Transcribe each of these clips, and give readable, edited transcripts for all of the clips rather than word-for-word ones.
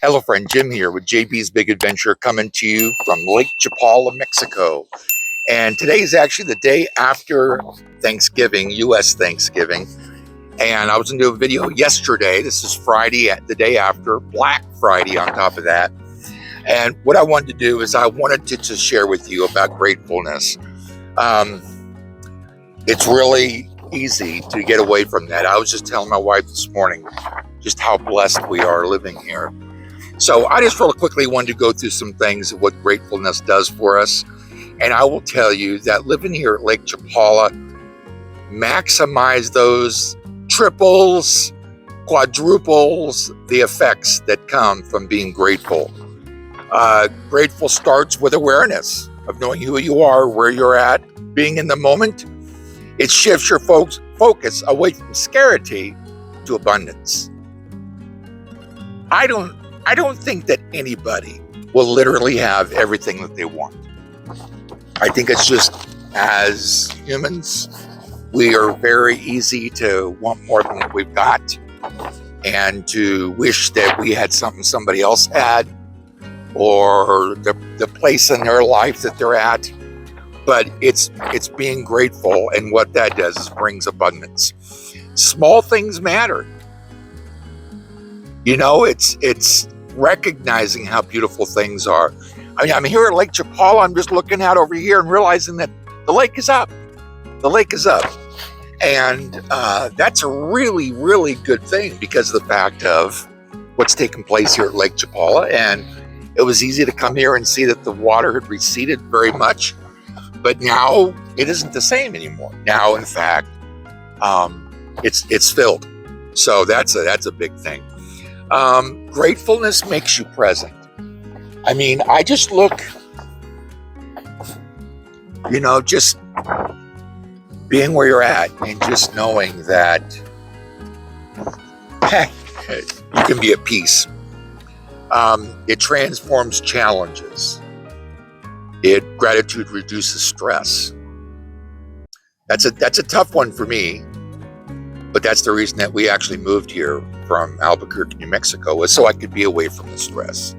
Hello, friend. Jim here with JB's Big Adventure, coming to you from Lake Chapala, Mexico. And today is actually the day after Thanksgiving, U.S. Thanksgiving. And I was going to do a video yesterday. This is Friday, the day after, Black Friday on top of that. And what I wanted to do is I wanted to just share with you about gratefulness. It's really easy to get away from that. I was just telling my wife this morning just how blessed we are living here. So I just real quickly wanted to go through some things of what gratefulness does for us. And I will tell you that living here at Lake Chapala, maximize those triples, quadruples, the effects that come from being grateful. Grateful starts with awareness of knowing who you are, where you're at, being in the moment. It shifts your focus away from scarcity to abundance. I don't think that anybody will literally have everything that they want. I think it's just, as humans, we are very easy to want more than what we've got and to wish that we had something somebody else had or the place in their life that they're at. But it's being grateful, and what that does is brings abundance. Small things matter. You know, it's recognizing how beautiful things are. I mean, I'm here at Lake Chapala. I'm just looking out over here and realizing that the lake is up. The lake is up. And that's a really, really good thing because of the fact of what's taking place here at Lake Chapala. And it was easy to come here and see that the water had receded very much. But now it isn't the same anymore. Now, in fact, it's filled. So that's a big thing. Gratefulness makes you present. I mean, I just look, just being where you're at and just knowing that, hey, you can be at peace. It transforms challenges. Gratitude reduces stress. That's a tough one for me, but that's the reason that we actually moved here from Albuquerque, New Mexico, was so I could be away from the stress.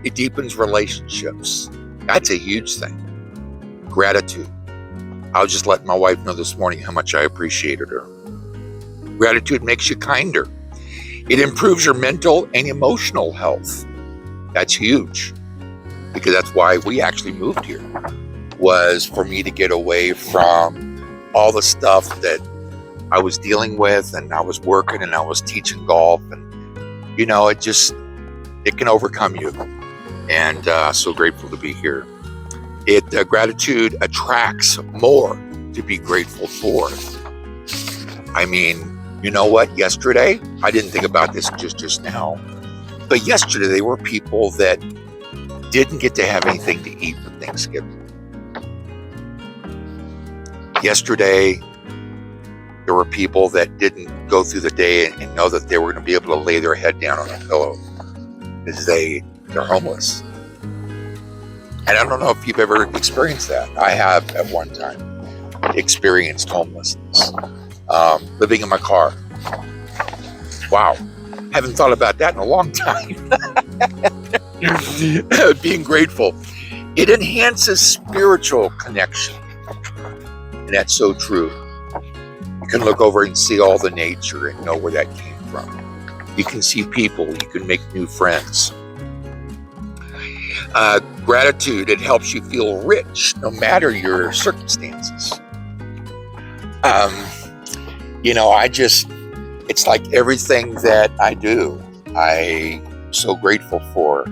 It deepens relationships. That's a huge thing. Gratitude. I was just letting my wife know this morning how much I appreciated her. Gratitude makes you kinder. It improves your mental and emotional health. That's huge, because that's why we actually moved here, was for me to get away from all the stuff that I was dealing with, and I was working and I was teaching golf, and it can overcome you. And so grateful to be here. Gratitude attracts more to be grateful for. I mean, you know what? Yesterday, I didn't think about this just now, but yesterday there were people that didn't get to have anything to eat for Thanksgiving. Yesterday, there were people that didn't go through the day and know that they were going to be able to lay their head down on a pillow because they're homeless. And I don't know if you've ever experienced that. I have at one time experienced homelessness, living in my car. Wow. Haven't thought about that in a long time. Being grateful. It enhances spiritual connection. And that's so true. You can look over and see all the nature and know where that came from. You can see people. You can make new friends. Gratitude, it helps you feel rich no matter your circumstances. It's like everything that I do, I'm so grateful for.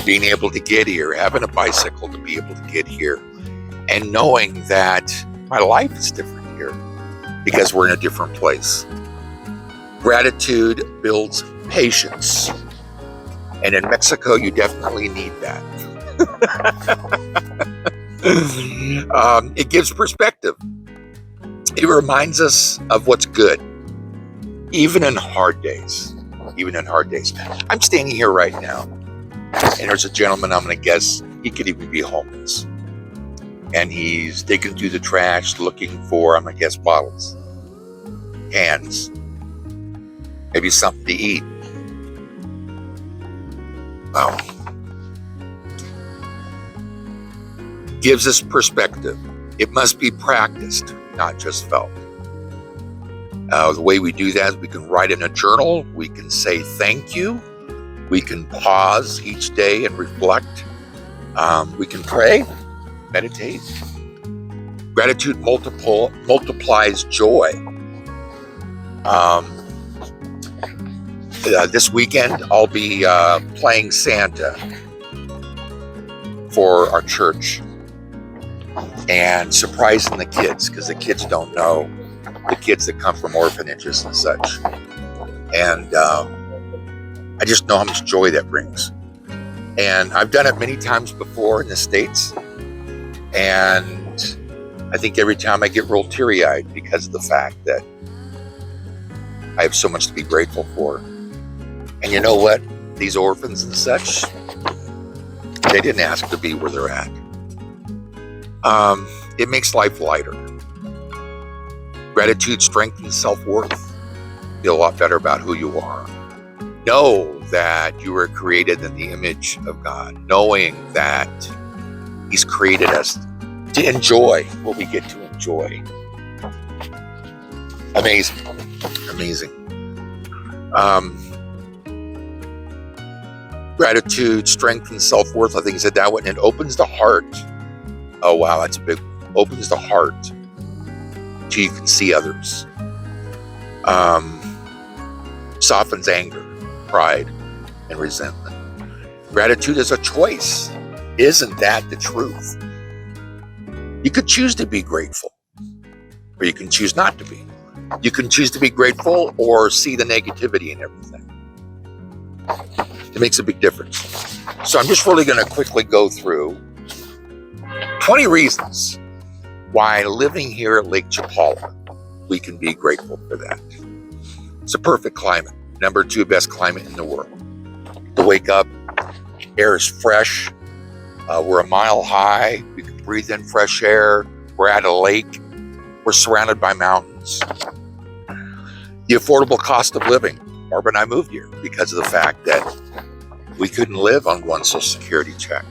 Being able to get here, having a bicycle to be able to get here, and knowing that my life is different here because we're in a different place. Gratitude builds patience. And in Mexico, you definitely need that. It gives perspective. It reminds us of what's good, even in hard days. I'm standing here right now, and there's a gentleman, I'm going to guess, he could even be homeless. And he's digging through the trash looking for, I'm going to guess, bottles, cans, maybe something to eat. Well, gives us perspective. It must be practiced, not just felt. The way we do that is we can write in a journal, we can say thank you, we can pause each day and reflect, we can pray, meditate. Gratitude multiplies joy. This weekend, I'll be playing Santa for our church and surprising the kids, because the kids don't know, the kids that come from orphanages and such. And I just know how much joy that brings. And I've done it many times before in the States. And I think every time I get real teary-eyed because of the fact that I have so much to be grateful for. And you know what? These orphans and such, they didn't ask to be where they're at. It makes life lighter. Gratitude strengthens self-worth. Feel a lot better about who you are. Know that you were created in the image of God. Knowing that He's created us to enjoy what we get to enjoy. Amazing. Amazing. Gratitude strengthens self-worth. I think he said that one. And opens the heart. Oh, wow, that's a big one. Opens the heart so you can see others. Softens anger, pride, and resentment. Gratitude is a choice. Isn't that the truth? You could choose to be grateful, or you can choose not to be. You can choose to be grateful or see the negativity in everything. It makes a big difference. So I'm just really going to quickly go through 20 reasons why living here at Lake Chapala, we can be grateful for that. It's a perfect climate. Number 2 best climate in the world. To wake up, air is fresh. We're a mile high. We can breathe in fresh air. We're at a lake. We're surrounded by mountains. The affordable cost of living. Barbara and I moved here because of the fact that we couldn't live on one Social Security check.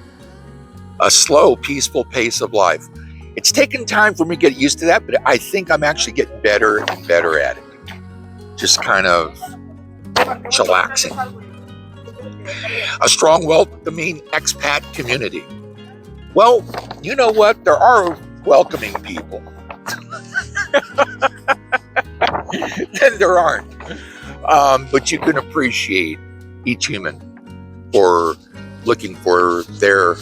A slow, peaceful pace of life. It's taken time for me to get used to that, but I think I'm actually getting better and better at it. Just kind of chillaxing. A strong, welcoming expat community. Well, you know what? There are welcoming people. Then there aren't. But you can appreciate each human for looking for their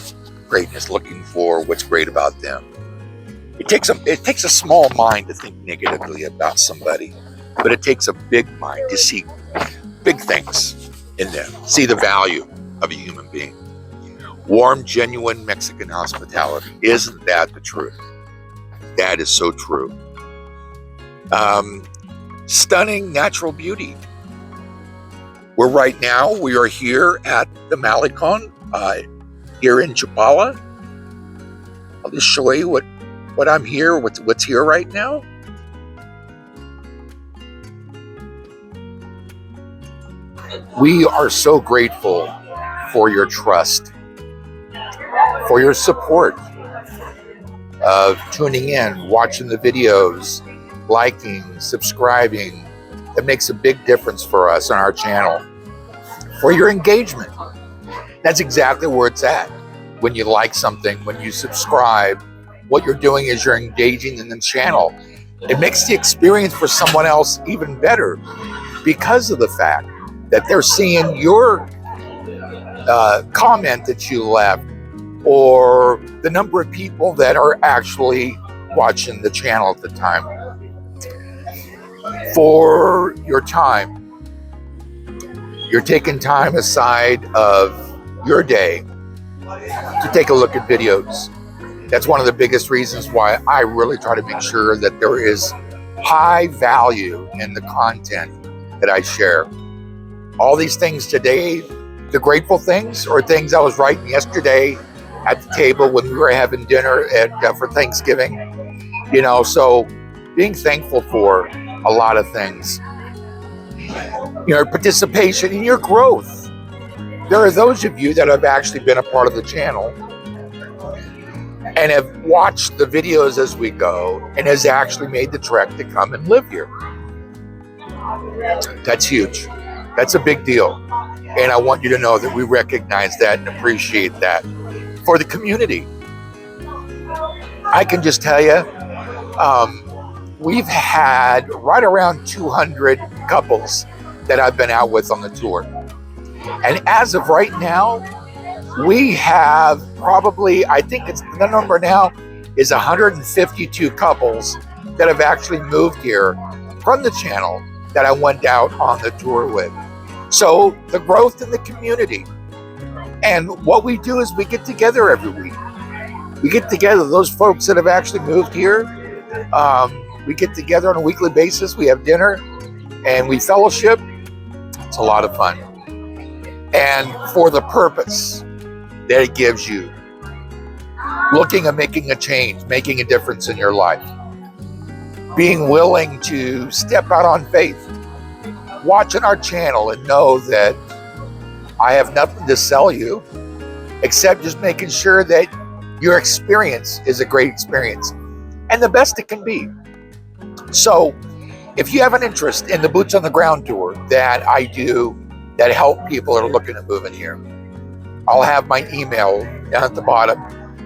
greatness, looking for what's great about them. It takes a small mind to think negatively about somebody, but it takes a big mind to see big things in them, see the value of a human being. Warm, genuine Mexican hospitality. Isn't that the truth? That is so true. Stunning natural beauty. We are here at the Malecon, here in Chapala. I'll just show you what I'm here, what's here right now. We are so grateful for your trust, for your support of tuning in, watching the videos, liking, subscribing. That makes a big difference for us on our channel. For your engagement. That's exactly where it's at. When you like something, when you subscribe, what you're doing is you're engaging in the channel. It makes the experience for someone else even better because of the fact that they're seeing your comment that you left, or the number of people that are actually watching the channel at the time. For your time, you're taking time aside of your day to take a look at videos. That's one of the biggest reasons why I really try to make sure that there is high value in the content that I share. All these things today, the grateful things, or things I was writing yesterday at the table when we were having dinner for Thanksgiving. So being thankful for a lot of things. Your participation in your growth. there are those of you that have actually been a part of the channel and have watched the videos as we go and has actually made the trek to come and live here. That's huge. That's a big deal. And I want you to know that we recognize that and appreciate that for the community. I can just tell you, we've had right around 200 couples that I've been out with on the tour. And as of right now, we have probably, I think it's the number now is 152 couples that have actually moved here from the channel that I went out on the tour with. So the growth in the community. And what we do is we get together every week. We get together, those folks that have actually moved here, we get together on a weekly basis. We have dinner and we fellowship. It's a lot of fun. And for the purpose that it gives you, looking at making a change, making a difference in your life, being willing to step out on faith, watching our channel and know that I have nothing to sell you except just making sure that your experience is a great experience and the best it can be. So if you have an interest in the Boots on the Ground tour that I do that help people that are looking at moving here, I'll have my email down at the bottom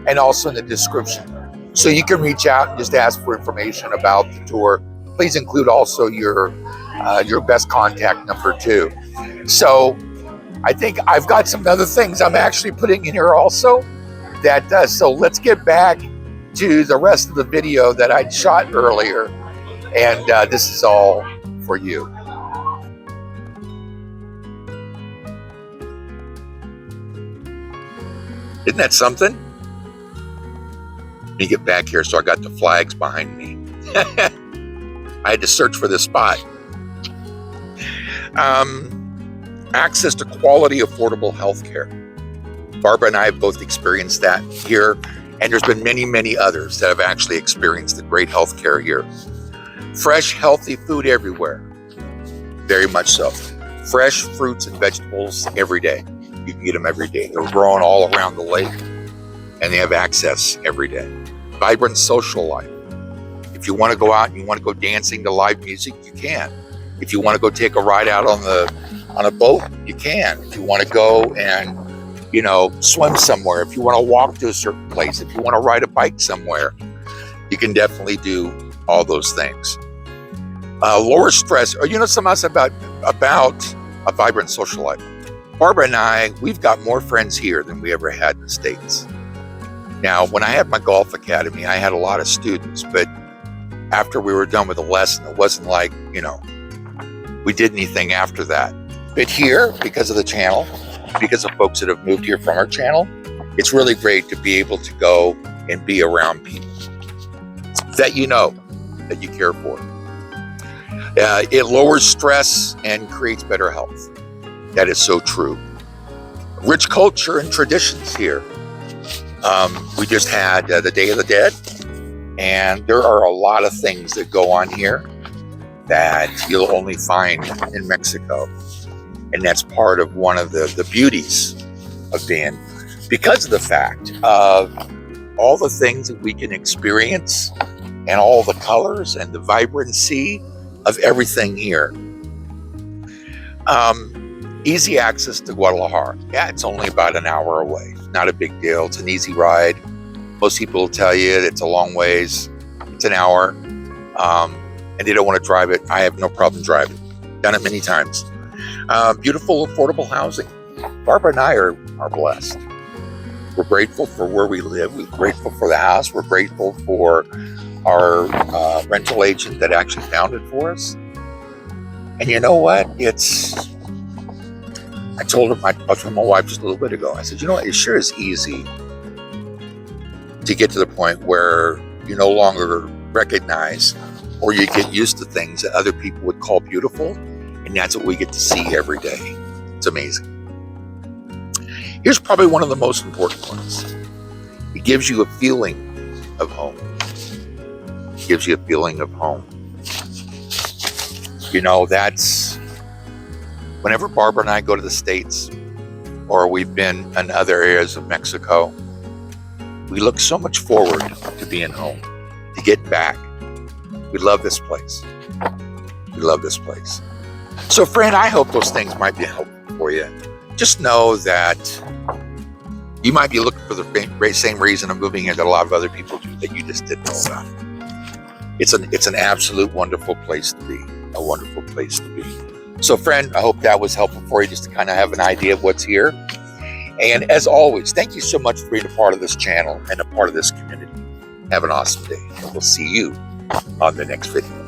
and also in the description. So you can reach out and just ask for information about the tour. Please include also your best contact number too. So I think I've got some other things I'm actually putting in here also. So let's get back to the rest of the video that I shot earlier. And this is all for you. Isn't that something? Let me get back here so I got the flags behind me. I had to search for this spot. Access to quality, affordable health care. Barbara and I have both experienced that here, and there's been many, many others that have actually experienced the great health care here. Fresh, healthy food everywhere. Very much so. Fresh fruits and vegetables every day. You can get them every day. They're grown all around the lake, and they have access every day. Vibrant social life. If you want to go out and you want to go dancing to live music, you can. If you want to go take a ride out on a boat, you can. If you want to go and swim somewhere, if you want to walk to a certain place, if you want to ride a bike somewhere, you can definitely do all those things. Lower stress, or something else about a vibrant social life. Barbara and I, we've got more friends here than we ever had in the States. Now, when I had my golf academy, I had a lot of students, but after we were done with the lesson, it wasn't like, we did anything after that. But here, because of the channel, because of folks that have moved here from our channel, it's really great to be able to go and be around people that that you care for. It lowers stress and creates better health. That is so true. Rich culture and traditions here. We just had the Day of the Dead, and there are a lot of things that go on here that you'll only find in Mexico. And that's part of one of the beauties of being, because of the fact of all the things that we can experience and all the colors and the vibrancy of everything here. Easy access to Guadalajara. Yeah, it's only about an hour away. Not a big deal. It's an easy ride. Most people will tell you it's a long ways. It's an hour. And they don't want to drive it. I have no problem driving. Done it many times. Beautiful, affordable housing. Barbara and I are blessed. We're grateful for where we live. We're grateful for the house. We're grateful for our rental agent that actually found it for us. And you know what? I told my wife just a little bit ago, I said, it sure is easy to get to the point where you no longer recognize or you get used to things that other people would call beautiful. And that's what we get to see every day. It's amazing. Here's probably one of the most important ones. It gives you a feeling of home. It gives you a feeling of home. That's whenever Barbara and I go to the States, or we've been in other areas of Mexico, we look so much forward to being home, to getting back. We love this place. We love this place. So friend, I hope those things might be helpful for you. Just know that you might be looking for the same reason of moving here that a lot of other people do that you just didn't know about. It's an absolute wonderful place to be, a wonderful place to be. So friend, I hope that was helpful for you, just to kind of have an idea of what's here. And as always, thank you so much for being a part of this channel and a part of this community. Have an awesome day, and we'll see you on the next video.